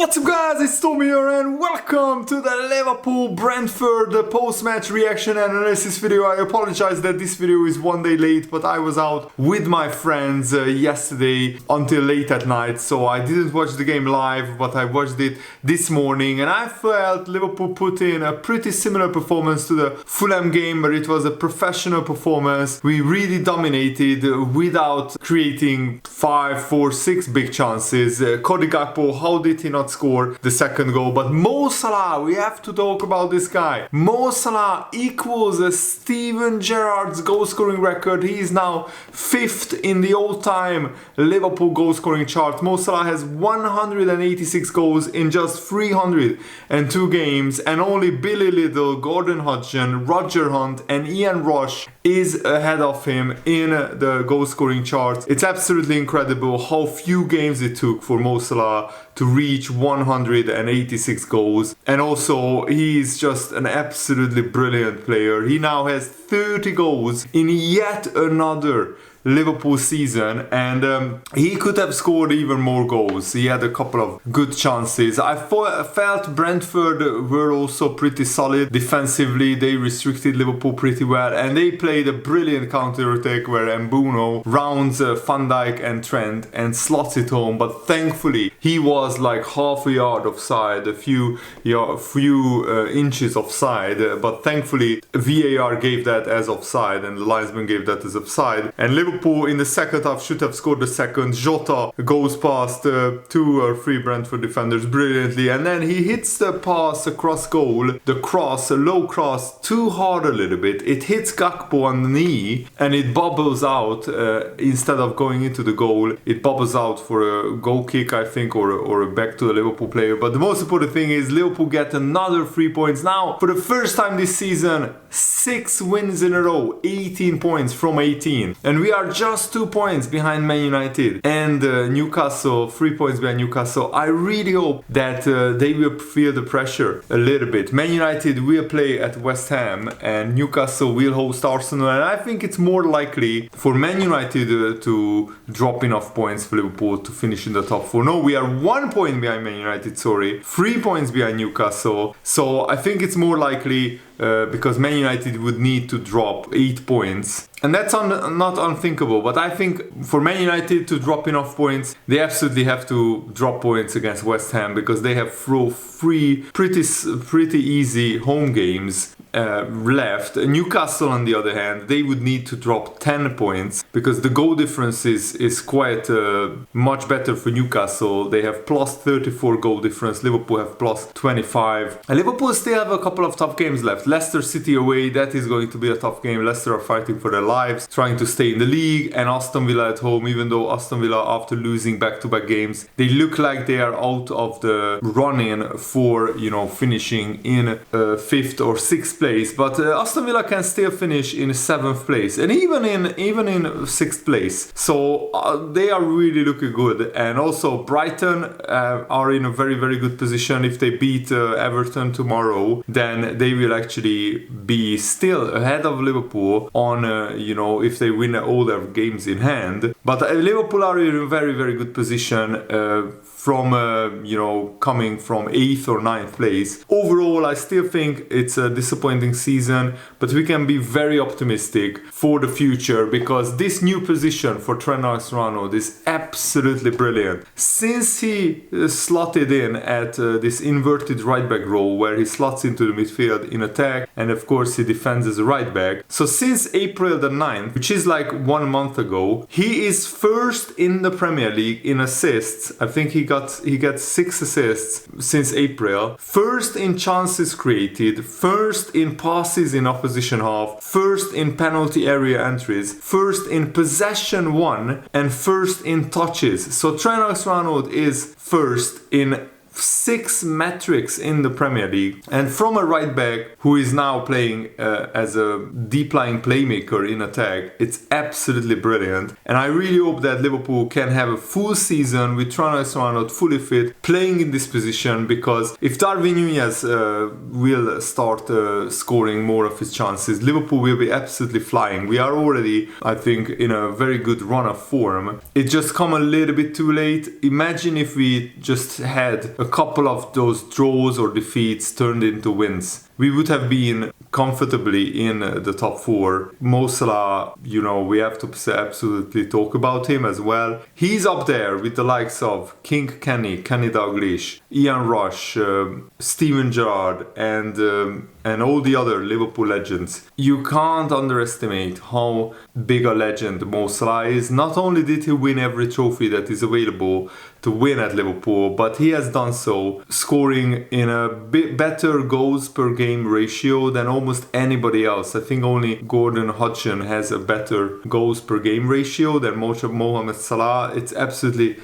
What's up guys, it's Tommy here and welcome to the Liverpool Brentford post-match reaction and analysis video. I apologize that this video is one day late, but I was out with my friends yesterday until late at night, so I didn't watch the game live, but I watched it this morning and I felt Liverpool put in a pretty similar performance to the Fulham game, but it was a professional performance. We really dominated without creating 5, 4, 6 big chances. Cody Gakpo, how did he not score the second goal? But Mo Salah, we have to talk about this guy. Mo Salah equals Steven Gerrard's goal scoring record. He is now 5th in the all-time Liverpool goal scoring chart. Mo Salah has 186 goals in just 302 games, and only Billy Liddell, Gordon Hodgson, Roger Hunt and Ian Rush is ahead of him in the goal scoring charts. It's absolutely incredible how few games it took for Mo Salah to reach 186 goals, and also he's just an absolutely brilliant player. He now has 30 goals in yet another Liverpool season, and he could have scored even more goals. He had a couple of good chances. I felt Brentford were also pretty solid defensively. They restricted Liverpool pretty well, and they played a brilliant counter-attack where Mbumo rounds Van Dijk and Trent and slots it home, but thankfully he was like half a yard offside, a few inches offside, but thankfully VAR gave that as offside and the linesman gave that as offside, and Liverpool in the second half should have scored the second. Jota goes past 2 or 3 Brentford defenders brilliantly, and then he hits the pass across goal, the cross, a low cross, too hard a little bit. It hits Gakpo on the knee and it bobbles out instead of going into the goal. It bobbles out for a goal kick, I think, or a back to a Liverpool player. But the most important thing is Liverpool get another 3 points. Now, for the first time this season, 6 wins in a row, 18 points from 18. And we are just 2 points behind Man United and Newcastle, 3 points behind Newcastle. I really hope that they will feel the pressure a little bit. Man United will play at West Ham and Newcastle will host Arsenal, and I think it's more likely for Man United to drop enough points for Liverpool to finish in the top 4. No, we are 1 point behind Man United, 3 points behind Newcastle. So I think it's more likely because Man United would need to drop 8 points. And that's not unthinkable, but I think for Man United to drop enough points, they absolutely have to drop points against West Ham, because they have 3 pretty easy home games left. Newcastle, on the other hand, they would need to drop 10 points because the goal difference is quite much better for Newcastle. They have plus 34 goal difference. Liverpool have plus 25. And Liverpool still have a couple of tough games left. Leicester City away, that is going to be a tough game. Leicester are fighting for their lives, trying to stay in the league, and Aston Villa at home, even though Aston Villa, after losing back-to-back games, they look like they are out of the running for, finishing in 5th or 6th place, but Aston Villa can still finish in 7th place and even in 6th place. So they are really looking good. And also Brighton are in a very, very good position. If they beat Everton tomorrow, then they will actually be still ahead of Liverpool on if they win all their games in hand. But Liverpool are in a very, very good position from coming from 8th or 9th place. Overall, I still think it's a disappointing season, but we can be very optimistic for the future, because this new position for Trent Alexander-Arnold is absolutely brilliant. Since he slotted in at this inverted right back role where he slots into the midfield in attack, and of course he defends as a right back. So since April the 9th, which is like 1 month ago, he is first in the Premier League in assists. I think he gets 6 assists since April. First in chances created, first in passes in opposition half, first in penalty area entries, first in possession won, and first in touches. So Trent Alexander-Arnold is first in 6 metrics in the Premier League, and from a right back who is now playing as a deep lying playmaker in attack. It's absolutely brilliant, and I really hope that Liverpool can have a full season with Trent Alexander-Arnold fully fit, playing in this position, because if Darwin Núñez will start scoring more of his chances, Liverpool will be absolutely flying. We are already, I think, in a very good run of form. It just come a little bit too late. Imagine if we just had a couple of those draws or defeats turned into wins, we would have been comfortably in the top 4. Mo Salah, we have to absolutely talk about him as well. He's up there with the likes of King Kenny Dalglish, Ian Rush, Steven Gerrard, and all the other Liverpool legends. You can't underestimate how big a legend Mo Salah is. Not only did he win every trophy that is available to win at Liverpool, but he has done so scoring in a bit better goals per game ratio than almost anybody else. I think only Gordon Hodgson has a better goals per game ratio than Mohamed Salah. It's absolutely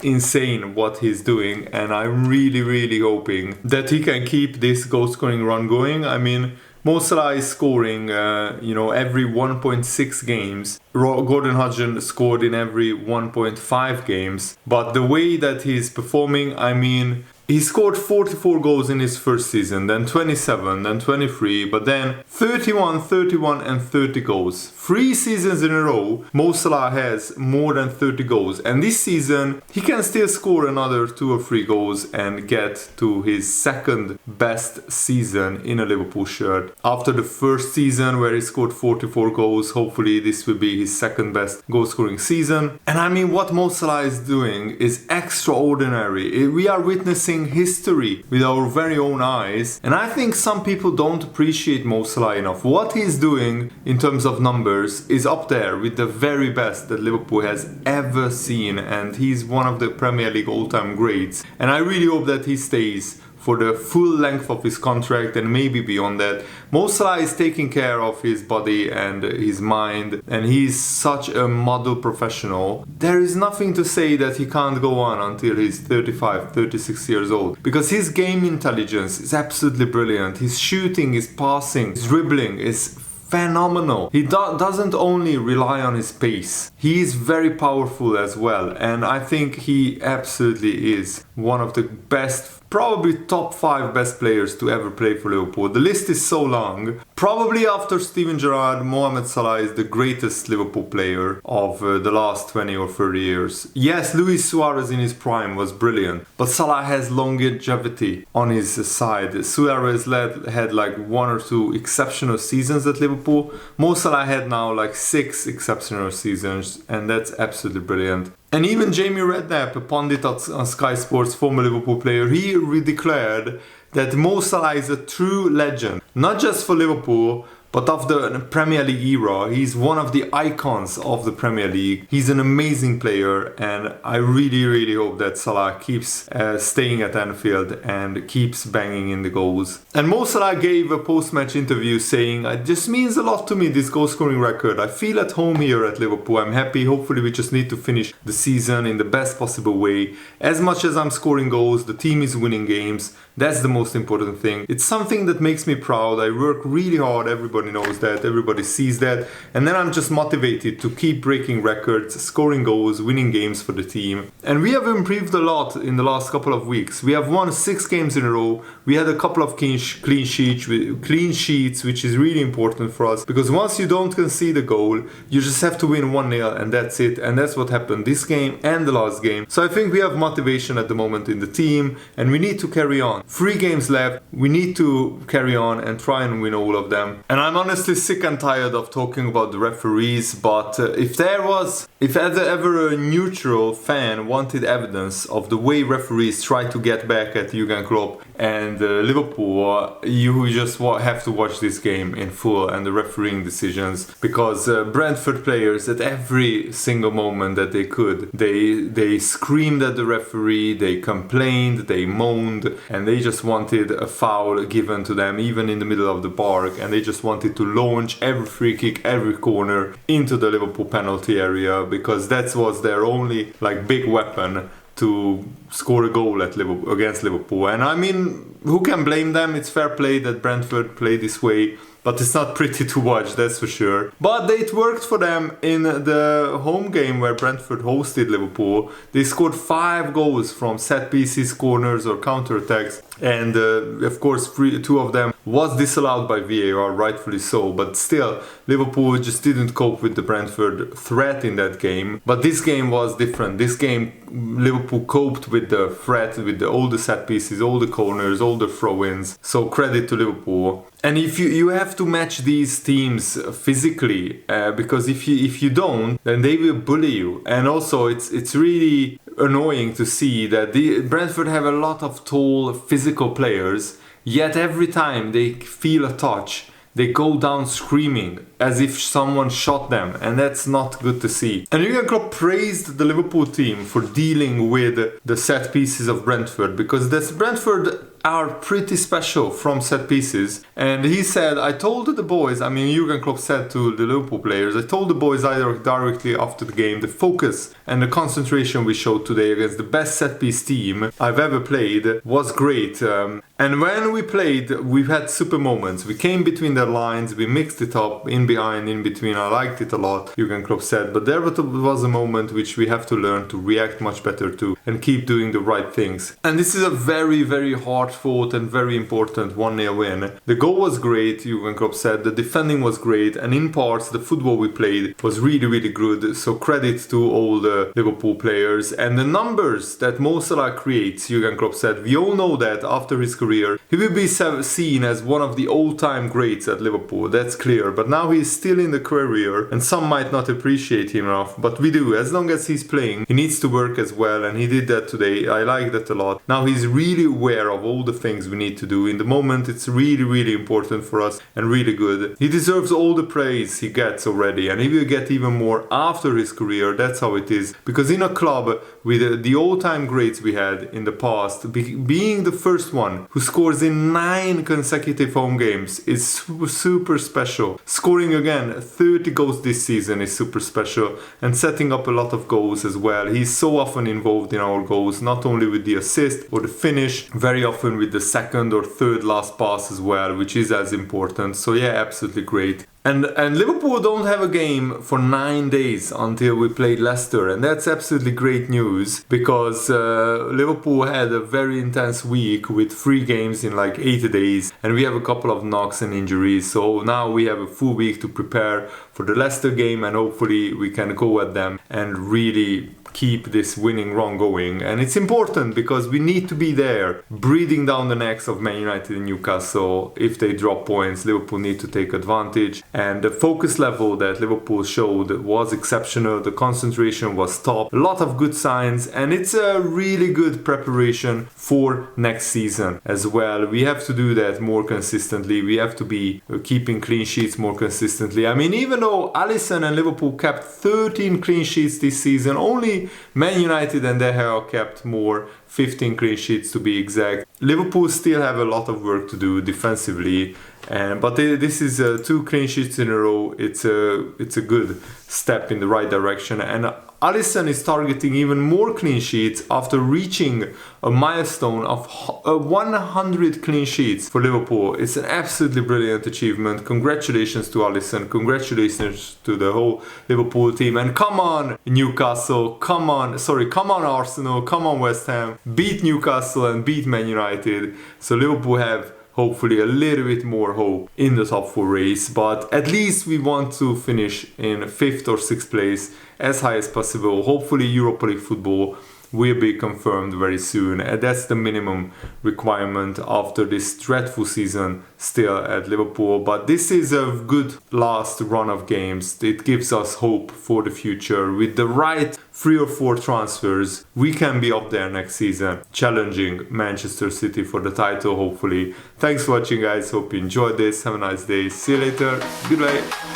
insane what he's doing, and I'm really hoping that he can keep this goal scoring run going. I mean, Mo Salah is scoring, every 1.6 games. Gordon Hodgson scored in every 1.5 games. But the way that he's performing, I mean, he scored 44 goals in his first season, then 27, then 23, but then 31, and 30 goals. 3 seasons in a row, Mo Salah has more than 30 goals. And this season, he can still score another 2 or 3 goals and get to his second best season in a Liverpool shirt. After the first season where he scored 44 goals, hopefully this will be his second best goal scoring season. And I mean, what Mo Salah is doing is extraordinary. We are witnessing history with our very own eyes, and I think some people don't appreciate Mo Salah enough. What he's doing in terms of numbers is up there with the very best that Liverpool has ever seen, and he's one of the Premier League all-time greats, and I really hope that he stays for the full length of his contract and maybe beyond that. Mo Salah is taking care of his body and his mind, and he's such a model professional. There is nothing to say that he can't go on until he's 35, 36 years old, because his game intelligence is absolutely brilliant. His shooting, his passing, his dribbling is phenomenal. He doesn't only rely on his pace, he is very powerful as well, and I think he absolutely is one of the best, probably top 5 best players to ever play for Liverpool. The list is so long. Probably after Steven Gerrard, Mohamed Salah is the greatest Liverpool player of the last 20 or 30 years. Yes, Luis Suarez in his prime was brilliant, but Salah has longevity on his side. Suarez had like 1 or 2 exceptional seasons at Liverpool. Mo Salah had now like 6 exceptional seasons, and that's absolutely brilliant. And even Jamie Redknapp, a pundit on Sky Sports, former Liverpool player, he declared that Mo Salah is a true legend, not just for Liverpool, but of the Premier League era. He's one of the icons of the Premier League. He's an amazing player, and I really hope that Salah keeps staying at Anfield and keeps banging in the goals. And Mo Salah gave a post-match interview saying, "It just means a lot to me, this goal-scoring record. I feel at home here at Liverpool. I'm happy. Hopefully we just need to finish the season in the best possible way. As much as I'm scoring goals, the team is winning games. That's the most important thing. It's something that makes me proud. I work really hard. Everybody knows that. Everybody sees that. And then I'm just motivated to keep breaking records, scoring goals, winning games for the team. And we have improved a lot in the last couple of weeks. We have won 6 games in a row. We had a couple of clean sheets, which is really important for us, because once you don't concede a goal, you just have to win 1-0 and that's it. And that's what happened this game and the last game. So I think we have motivation at the moment in the team, and we need to carry on. 3 games left. We need to carry on and try and win all of them. And I'm honestly sick and tired of talking about the referees, but if ever a neutral fan wanted evidence of the way referees try to get back at Jurgen Klopp and Liverpool, you just have to watch this game in full and the refereeing decisions, because Brentford players, at every single moment that they could, they screamed at the referee, they complained, they moaned, and they just wanted a foul given to them, even in the middle of the park, and they just wanted to launch every free kick, every corner into the Liverpool penalty area, because that was their only big weapon to score a goal against Liverpool. And I mean, who can blame them? It's fair play that Brentford play this way, but it's not pretty to watch, that's for sure. But it worked for them in the home game where Brentford hosted Liverpool. They scored 5 goals from set pieces, corners or counter-attacks. And of course 2 of them was disallowed by VAR, rightfully so. But still, Liverpool just didn't cope with the Brentford threat in that game. But this game was different. This game, Liverpool coped with with the threat, with all the set pieces, all the corners, all the throw-ins. So credit to Liverpool. And if you have to match these teams physically, because if you don't, then they will bully you. And also it's really annoying to see that the Brentford have a lot of tall physical players, yet every time they feel a touch, they go down screaming as if someone shot them, and that's not good to see. And Jurgen Klopp praised the Liverpool team for dealing with the set pieces of Brentford, because this Brentford are pretty special from set pieces. And he said, I told the boys, I mean Jurgen Klopp said to the Liverpool players, I told the boys either directly after the game, the focus and the concentration we showed today against the best set piece team I've ever played was great. And when we played, we've had super moments. We came between their lines, we mixed it up, in behind, in between. I liked it a lot, Jurgen Klopp said. But there was a moment which we have to learn to react much better to and keep doing the right things. And this is a very, very hard fought and very important 1-0 win. The goal was great, Jurgen Klopp said. The defending was great. And in parts, the football we played was really, really good. So credit to all the Liverpool players. And the numbers that Mo Salah creates, Jurgen Klopp said, we all know that after his career, he will be seen as one of the all-time greats at Liverpool, that's clear. But now he's still in the career, and some might not appreciate him enough, but we do. As long as he's playing, he needs to work as well, and he did that today. I like that a lot. Now he's really aware of all the things we need to do. In the moment, it's really, really important for us and really good. He deserves all the praise he gets already, and he will get even more after his career. That's how it is. Because in a club with the all-time greats we had in the past, being the first one who scores in 9 consecutive home games is super special. Scoring again 30 goals this season is super special, and setting up a lot of goals as well. He's so often involved in our goals, not only with the assist or the finish, very often with the second or third last pass as well, which is as important. So yeah, absolutely great. And Liverpool don't have a game for 9 days until we played Leicester, and that's absolutely great news, because Liverpool had a very intense week with 3 games in like 8 days, and we have a couple of knocks and injuries. So now we have a full week to prepare for the Leicester game, and hopefully we can go at them and really keep this winning run going. And it's important because we need to be there, breathing down the necks of Man United and Newcastle. If they drop points, Liverpool need to take advantage. And the focus level that Liverpool showed was exceptional. The concentration was top. A lot of good signs, and it's a really good preparation for next season as well. We have to do that more consistently. We have to be keeping clean sheets more consistently. I mean, even though Alisson and Liverpool kept 13 clean sheets this season, only Man United and De Gea kept more, 15 clean sheets to be exact. Liverpool still have a lot of work to do defensively, but this is 2 clean sheets in a row. It's a good step in the right direction, and Alisson is targeting even more clean sheets after reaching a milestone of 100 clean sheets for Liverpool. It's an absolutely brilliant achievement. Congratulations to Alisson. Congratulations to the whole Liverpool team. And come on Newcastle, come on Arsenal, come on West Ham. Beat Newcastle and beat Man United. So Liverpool have hopefully a little bit more hope in the top 4 race, but at least we want to finish in 5th or 6th place, as high as possible. Hopefully Europa League football will be confirmed very soon, and that's the minimum requirement after this dreadful season still at Liverpool. But this is a good last run of games. It gives us hope for the future. With the right 3 or 4 transfers, we can be up there next season, challenging Manchester City for the title, hopefully. Thanks for watching, guys. Hope you enjoyed this. Have a nice day. See you later. Goodbye.